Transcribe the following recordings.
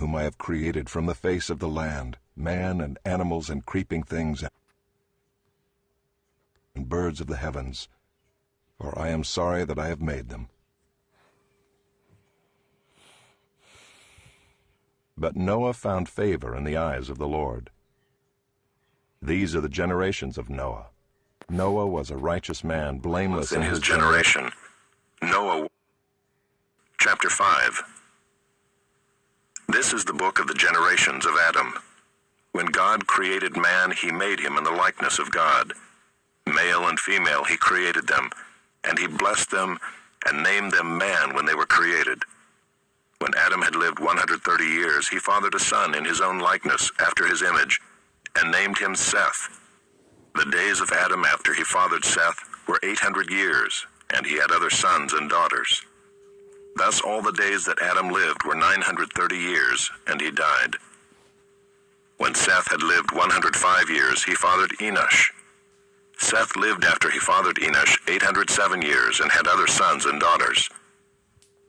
whom I have created from the face of the land, man and animals and creeping things and birds of the heavens, for I am sorry that I have made them. But Noah found favor in the eyes of the Lord. These are the generations of Noah. Noah was a righteous man, blameless in his generation. Noah, chapter 5. This is the book of the generations of Adam. When God created man, he made him in the likeness of God. Male and female he created them, and he blessed them and named them man when they were created. When Adam had lived 130 years, he fathered a son in his own likeness, after his image, and named him Seth. The days of Adam after he fathered Seth were 800 years, and he had other sons and daughters. Thus all the days that Adam lived were 930 years, and he died. When Seth had lived 105 years, he fathered Enosh. Seth lived after he fathered Enosh 807 years, and had other sons and daughters.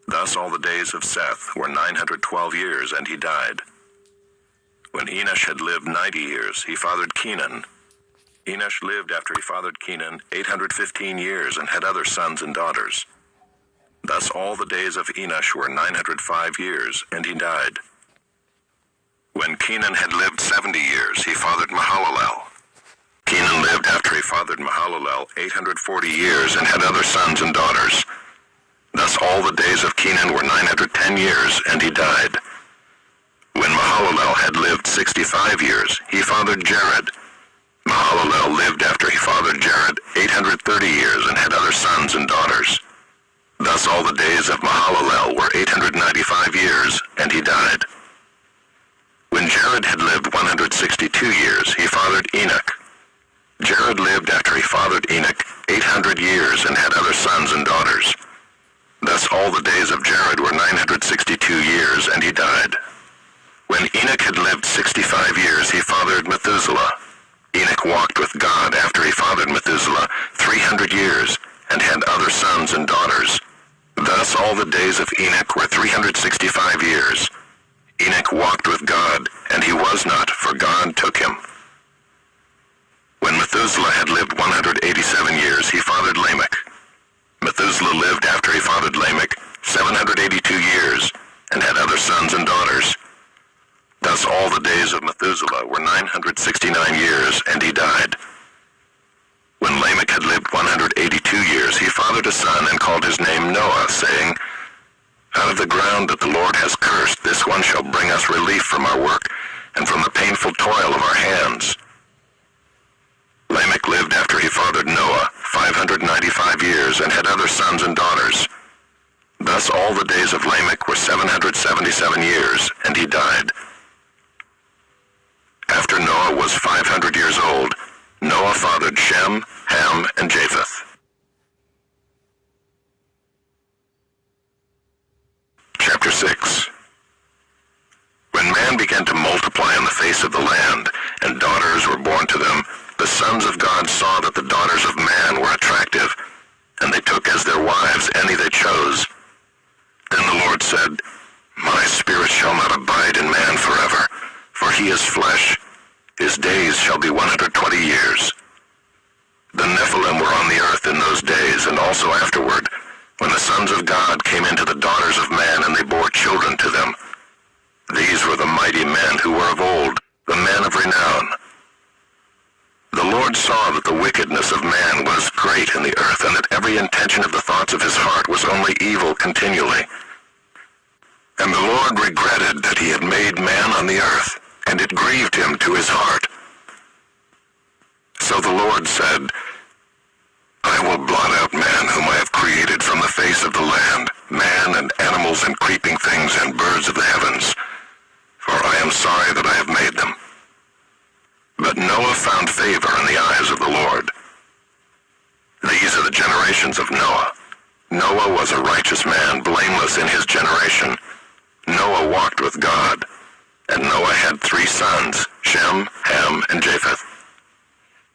Thus all the days of Seth were 912 years, and he died. When Enosh had lived 90 years, he fathered Kenan. Enosh lived after he fathered Kenan 815 years, and had other sons and daughters. Thus all the days of Enosh were 905 years, and he died. When Kenan had lived 70 years, he fathered Mahalalel. Kenan lived after he fathered Mahalalel 840 years, and had other sons and daughters. Thus all the days of Kenan were 910 years, and he died. When Mahalalel had lived 65 years, he fathered Jared. Mahalalel lived after he fathered Jared 830 years, and had other sons and daughters. Thus all the days of Mahalalel were 895 years, and he died. When Jared had lived 162 years, he fathered Enoch. Jared lived after he fathered Enoch 800 years, and had other sons and daughters. Thus all the days of Jared were 962 years, and he died. When Enoch had lived 65 years, he fathered Methuselah. Enoch walked with God after he fathered Methuselah 300 years, and had other sons and daughters. Thus all the days of Enoch were 365 years. Enoch walked with God, and he was not, for God took him. When Methuselah had lived 187 years, he fathered Lamech. Methuselah lived after he fathered Lamech 782 years, and had other sons and daughters. Thus all the days of Methuselah were 969 years, and he died. When Lamech had lived 182 years, he fathered a son and called his name Noah, saying, "Out of the ground that the Lord has cursed, this one shall bring us relief from our work, and from the painful toil of our hands." Lamech lived after he fathered Noah 595 years, and had other sons and daughters. Thus all the days of Lamech were 777 years, and he died. After Noah was 500 years old, Noah fathered Shem, Ham, and Japheth. Chapter 6. When man began to multiply on the face of the land, and daughters were born to them, the sons of God saw that the daughters of man were attractive, and they took as their wives any they chose. Then the Lord said, "My spirit shall not abide in man forever, for he is flesh. His days shall be 120 years. The Nephilim were on the earth in those days, and also afterward, when the sons of God came into the daughters of man, and they bore children to them. These were the mighty men who were of old, the men of renown. The Lord saw that the wickedness of man was great in the earth, and that every intention of the thoughts of his heart was only evil continually. And the Lord regretted that he had made man on the earth, and it grieved him to his heart. So the Lord said, "I will blot out man whom I have created from the face of the land, man and animals and creeping things and birds of the heavens, for I am sorry that I have made them." But Noah found favor in the eyes of the Lord. These are the generations of Noah. Noah was a righteous man, blameless in his generation. Noah walked with God, and Noah had 3 sons, Shem, Ham, and Japheth.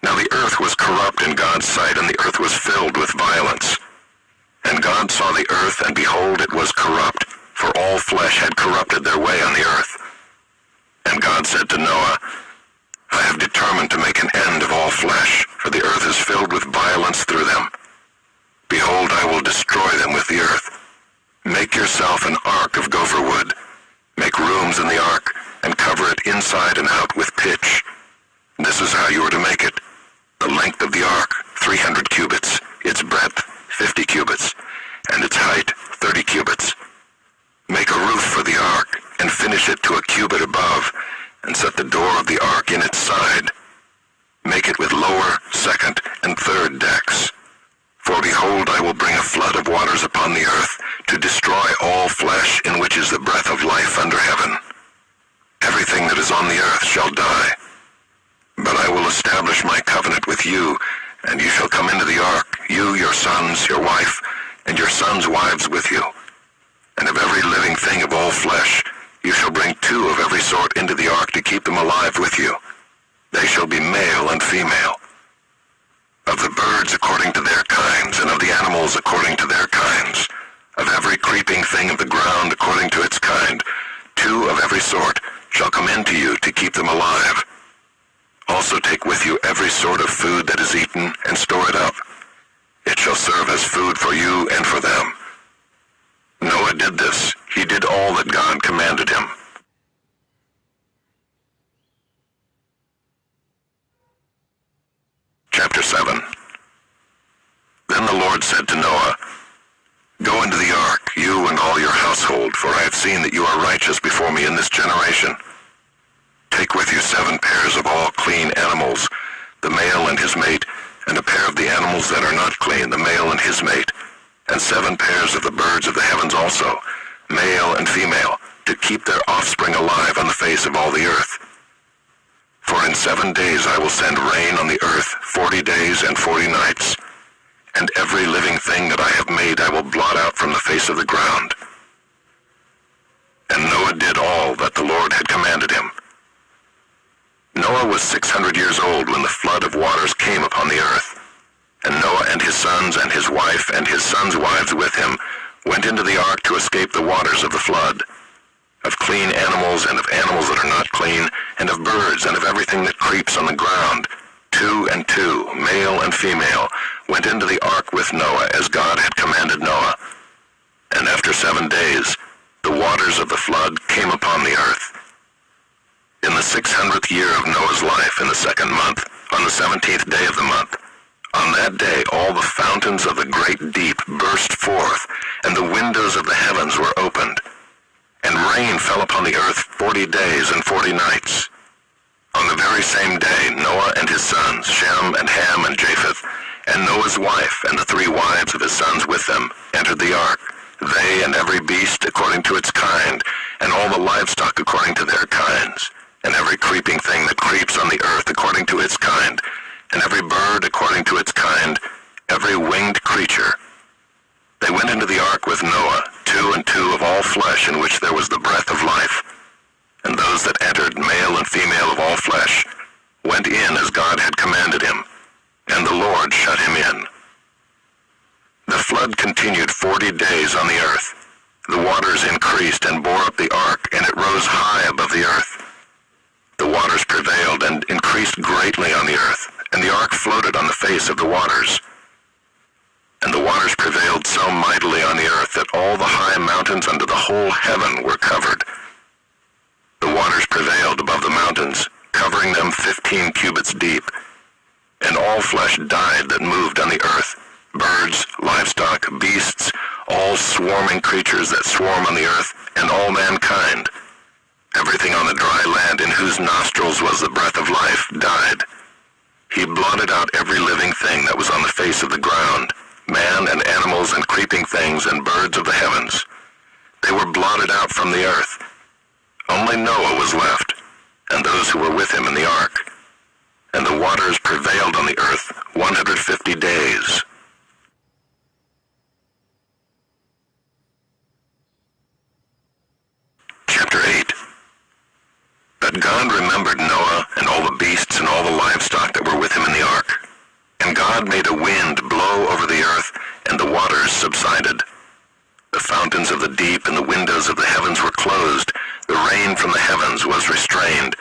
Now the earth was corrupt in God's sight, and the earth was filled with violence. And God saw the earth, and behold, it was corrupt, for all flesh had corrupted their way on the earth. said to Noah, I have determined to make an end of all flesh, for the earth is filled with violence through them. Behold, I will destroy them with the earth. Make yourself an ark of gopher wood. Make rooms in the ark, and cover it inside and out with pitch. This is how you are to make it. The length of the ark, 300 cubits, its breadth, 50 cubits, and its height, 30 cubits. Make a roof for the ark, and finish it to a cubit above, and set the door of the ark in its side. Make it with lower, second, and third decks. For behold, I will bring a flood of waters upon the earth, to destroy all flesh in which is the breath of life under heaven. Everything that is on the earth shall die. But I will establish my covenant with you, and you shall come into the ark, you, your sons, your wife, and your sons' wives with you. And of every living thing of all flesh, you shall bring 2 of every sort into the ark to keep them alive with you. They shall be male and female. Of the birds according to their kinds, and of the animals according to their kinds, of every creeping thing of the ground according to its kind, 2 of every sort shall come into you to keep them alive. Also take with you every sort of food that is eaten, and store it up. It shall serve as food for you and for them. Noah did this. He did all that God commanded him. Chapter 7. Then the Lord said to Noah, Go into the ark, you and all your household, for I have seen that you are righteous before me in this generation. Take with you 7 pairs of all clean animals, the male and his mate, and a pair of the animals that are not clean, the male and his mate, and 7 pairs of the birds of the heavens also, male and female, to keep their offspring alive on the face of all the earth. For in 7 days I will send rain on the earth 40 days and 40 nights, and every living thing that I have made I will blot out from the face of the ground. And Noah did all that the Lord had commanded him. Noah was 600 years old when the flood of waters came upon the earth. And Noah and his sons and his wife and his sons' wives with him went into the ark to escape the waters of the flood. Of clean animals and of animals that are not clean, and of birds and of everything that creeps on the ground, 2 and 2, male and female, went into the ark with Noah as God had commanded Noah. And after 7 days, the waters of the flood came upon the earth. In the 600th year of Noah's life, in the 2nd month, on the 17th day of the month, on that day all the fountains of the great deep burst forth, and the windows of the heavens were opened. And rain fell upon the earth 40 days and 40 nights. On the very same day Noah and his sons, Shem and Ham and Japheth, and Noah's wife and the 3 wives of his sons with them, entered the ark, they and every beast according to its kind, and all the livestock according to their kinds, and every creeping thing that creeps on the earth according to its kind, and every bird according to its kind, every winged creature. They went into the ark with Noah, 2 and 2 of all flesh in which there was the breath of life. And those that entered, male and female of all flesh, went in as God had commanded him, and the Lord shut him in. The flood continued 40 days on the earth. The waters increased and bore up the ark, and it rose high above the earth. The waters prevailed and increased greatly on the earth, and the ark floated on the face of the waters. And the waters prevailed so mightily on the earth that all the high mountains under the whole heaven were covered. The waters prevailed above the mountains, covering them 15 cubits deep. And all flesh died that moved on the earth, birds, livestock, beasts, all swarming creatures that swarm on the earth, and all mankind. Everything on the dry land in whose nostrils was the breath of life died. He blotted out every living thing that was on the face of the ground, man and animals and creeping things and birds of the heavens. They were blotted out from the earth. Only Noah was left, and those who were with him in the ark. And the waters prevailed on the earth 150 days. Chapter 8. But God remembered Noah and all the beasts and all the livestock that were with him in the ark. And God made a wind blow over the earth, and the waters subsided. The fountains of the deep and the windows of the heavens were closed. The rain from the heavens was restrained,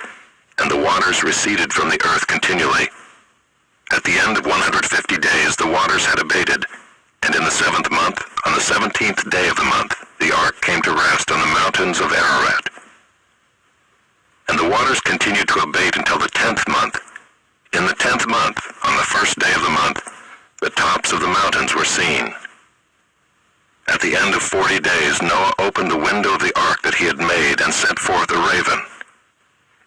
and the waters receded from the earth continually. At the end of 150 days the waters had abated, and in the 7th month, on the 17th day of the month, the ark came to rest on the mountains of Ararat. And the waters continued to abate until the 10th month. In the 10th month, on the 1st day of the month, the tops of the mountains were seen. At the end of 40 days, Noah opened the window of the ark that he had made and sent forth a raven.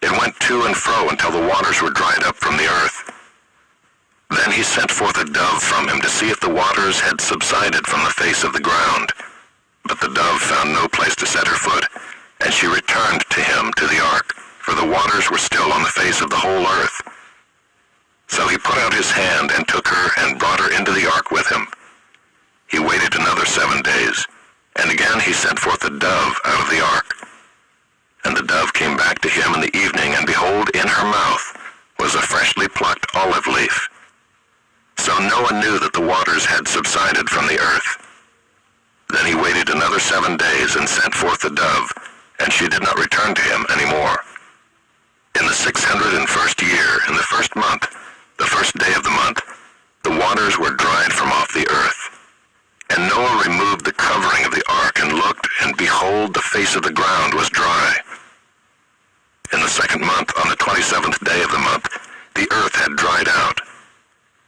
It went to and fro until the waters were dried up from the earth. Then he sent forth a dove from him to see if the waters had subsided from the face of the ground. But the dove found no place to set her foot, and she returned to him to the ark, for the waters were still on the face of the whole earth. So he put out his hand and took her and brought her into the ark with him. He waited another 7 days, and again he sent forth a dove out of the ark. And the dove came back to him in the evening, and behold, in her mouth was a freshly plucked olive leaf. So Noah knew that the waters had subsided from the earth. Then he waited another 7 days and sent forth the dove, and she did not return to him any more. In the 601st year, in the 1st month, the 1st day of the month, the waters were dried from off the earth. And Noah removed the covering of the ark and looked, and behold, the face of the ground was dry. In the 2nd month, on the 27th day of the month, the earth had dried out.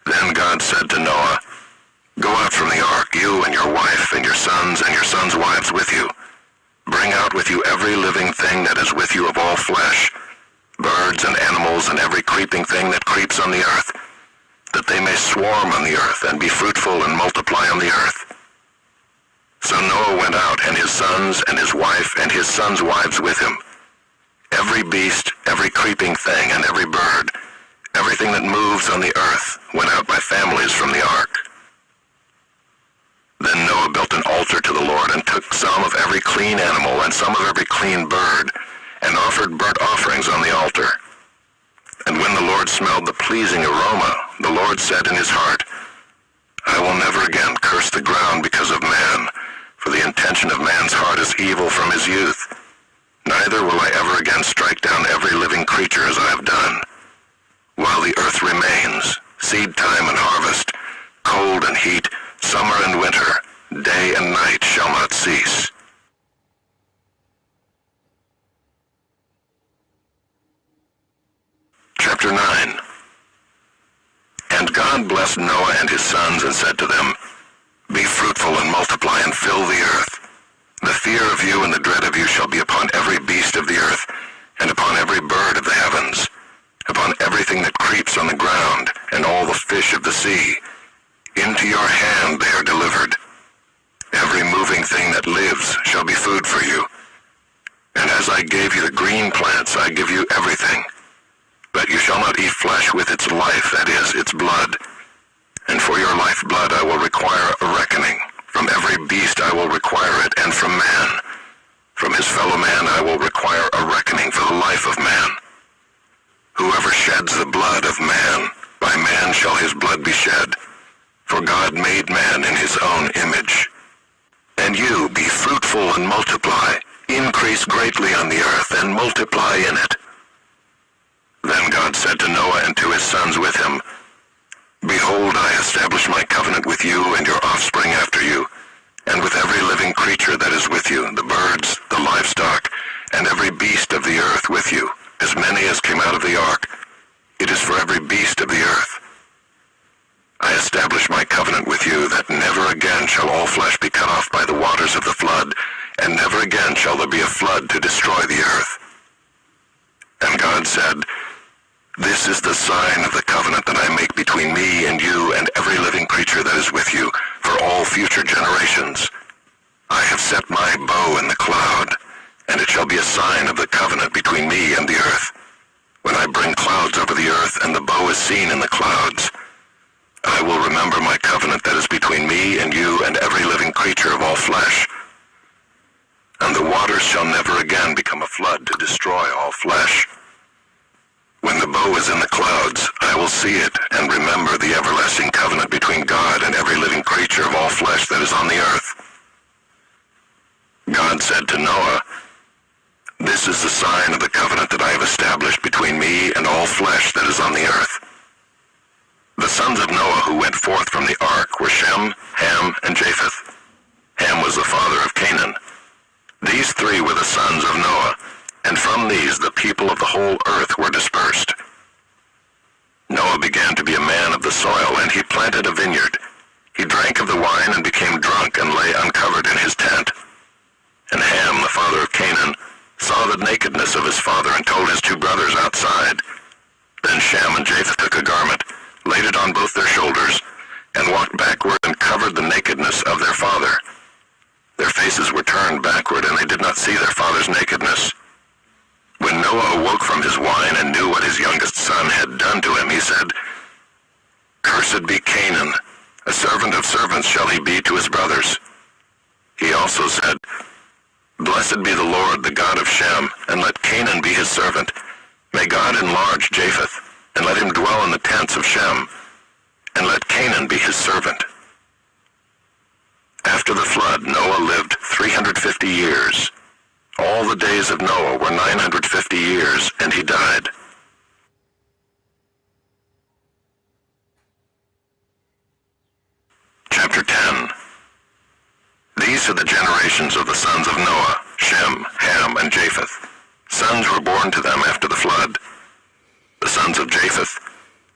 Then God said to Noah, "Go out from the ark, you and your wife and your sons wives with you. Bring out with you every living thing that is with you of all flesh, birds and animals and every creeping thing that creeps on the earth, that they may swarm on the earth and be fruitful and multiply on the earth." So Noah went out, and his sons and his wife and his sons' wives with him. Every beast, every creeping thing, and every bird, everything that moves on the earth, went out by families from the ark. Then Noah built an altar to the Lord, and took some of every clean animal and some of every clean bird, and offered burnt offerings on the altar. And when the Lord smelled the pleasing aroma, the Lord said in his heart, "I will never again curse the ground because of man, for the intention of man's heart is evil from his youth. Neither will I ever again strike down every living creature as I have done. While the earth remains, seed time and harvest, cold and heat, summer and winter, day and night shall not cease." Chapter 9. And God blessed Noah and his sons and said to them, "Be fruitful and multiply and fill the earth. The fear of you and the dread of you shall be upon every beast of the earth, and upon every bird of the heavens, upon everything that creeps on the ground, and all the fish of the sea. Into your hand they are delivered. Every moving thing that lives shall be food for you. And as I gave you the green plants, I give you everything. But you shall not eat flesh with its life, that is, its blood. And for your lifeblood I will require a reckoning. From every beast I will require it, and from man. From his fellow man I will require a reckoning for the life of man. Whoever sheds the blood of man, by man shall his blood be shed. For God made man in his own image. And you be fruitful and multiply, increase greatly on the earth, and multiply in it." Then God said to Noah and to his sons with him, "Behold, I establish my covenant with you and your offspring after you, and with every living creature that is with you, the birds, the livestock, and every beast of the earth with you, as many as came out of the ark. It is for every beast of the earth. I establish my covenant with you that never again shall all flesh be cut off by the waters of the flood, and never again shall there be a flood to destroy the earth." And God said, "This is the sign of the covenant that I make between me and you and every living creature that is with you for all future generations. I have set my bow in the cloud, and it shall be a sign of the covenant between me and the earth. When I bring clouds over the earth and the bow is seen in the clouds, I will remember my covenant that is between me and you and every living creature of all flesh. And the waters shall never again become a flood to destroy all flesh. When the bow is in the clouds, I will see it and remember the everlasting covenant between God and every living creature of all flesh that is on the earth." God said to Noah, This is the sign of the covenant that I have established between me and all flesh that is on the earth. The sons of Noah who went forth from the ark were Shem, Ham, and Japheth. Ham was the father of Canaan. These three were the sons of Noah, and from these the people of the whole earth were dispersed. Noah began to be a man of the soil, and he planted a vineyard. He drank of the wine and became drunk and lay uncovered in his tent. And Ham, the father of Canaan, saw the nakedness of his father and told his two brothers outside. Then Shem and Japheth took a garment, laid it on both their shoulders, and walked backward and covered the nakedness of their father. Their faces were turned backward, and they did not see their father's nakedness. When Noah awoke from his wine and knew what his youngest son had done to him, he said, "Cursed be Canaan, a servant of servants shall he be to his brothers." He also said, "Blessed be the Lord, the God of Shem, and let Canaan be his servant. May God enlarge Japheth, and let him dwell in the tents of Shem, and let Canaan be his servant." After the flood, Noah lived 350 years. All the days of Noah were 950 years, and he died. Chapter 10. These are the generations of the sons of Noah, Shem, Ham, and Japheth. Sons were born to them after the flood. The sons of Japheth: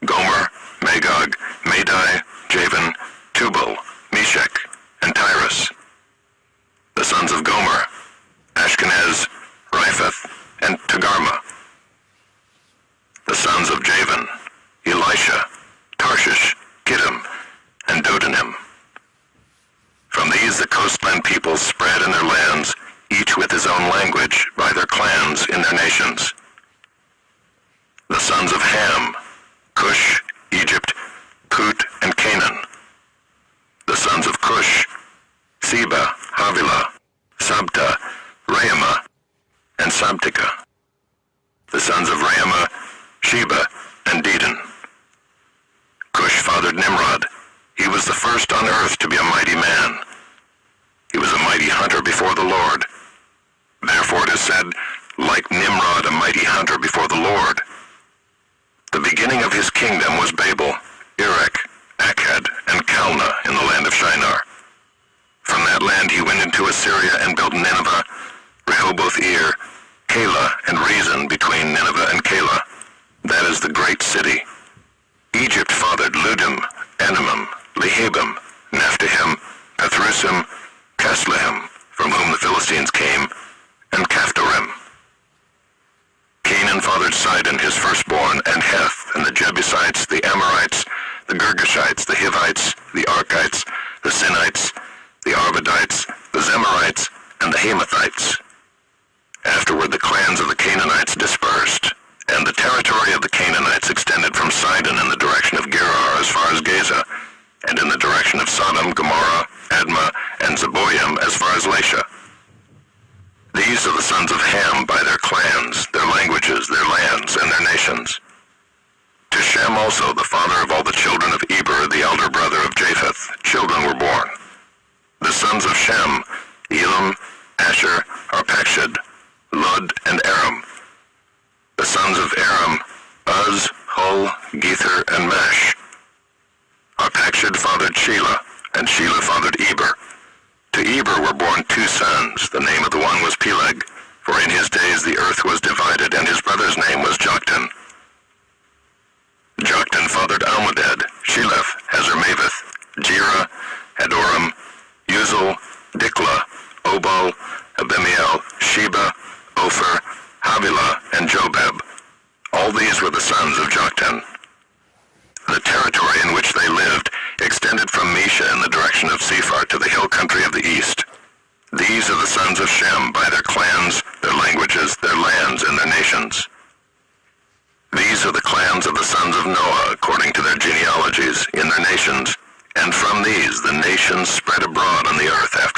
Gomer, Magog, Madai, Javan, Tubal, Meshech, and Tyrus. The sons of Gomer: Ashkenaz, Riphath, and Togarmah. The sons of Javan: Elisha, Tarshish, Kittim, and Dodanim. From these the coastland peoples spread in their lands, each with his own language, by their clans in their nations. The sons of Ham: Cush, Egypt, Put, and Canaan. The sons of Cush: Seba, Havilah, Sabta, Raamah, and Sabtika. The sons of Raamah: Sheba and Dedan. Cush fathered Nimrod. He was the first on earth to be a mighty man. He was a mighty hunter before the Lord. Therefore it is said, like Nimrod, a mighty hunter before the Lord. The beginning of his kingdom was Babel, Erech, Akkad, and Calneh in the land of Shinar. From that land he went into Assyria and built Nineveh, Rehoboth-ir, Calah, and Rezin between Nineveh and Calah. That is the great city. Egypt fathered Ludim, Anamim, Lehabim, Naphtuhim, Pathrusim, Casluhim, from whom the Philistines came, and Caphtorim. Canaan fathered Sidon, his firstborn, and Heth, and the Jebusites, the Amorites, the Girgashites, the Hivites, the Arkites, the Sinites, the Arvadites, the Zemarites, and the Hamathites. Afterward the clans of the Canaanites dispersed, and the territory of the Canaanites extended from Sidon in the direction of Gerar as far as Gaza, and in the direction of Sodom, Gomorrah, Admah, and Zeboim as far as Lasha. These are the sons of Ham by their clans, their languages, their lands, and their nations. To Shem also, the father of all the children of Eber, the elder brother of Japheth, children were born. The sons of Shem: Elam, Asher, Arpachshad, Lud, and Aram. The sons of Aram: Uz, Hul, Gether, and Mash. Arpachshad fathered Shelah, and Shelah fathered Eber. To Eber were born two sons. The name of the one was Peleg, for in his days the earth was divided, and his brother's name was Joktan. Joktan fathered Almodad, Sheleph, Hazarmaveth, Jerah, Hadoram, Uzal, Diklah, Obal, Abimiel, Sheba, Ophir, Havilah, and Jobab. All these were the sons of Joktan. The territory in which they lived extended from Mesha in the direction of Sephar to the hill country of the east. These are the sons of Shem by their clans, their languages, their lands, and their nations. These are the clans of the sons of Noah according to their genealogies in their nations, and from these the nations spread abroad on the earth after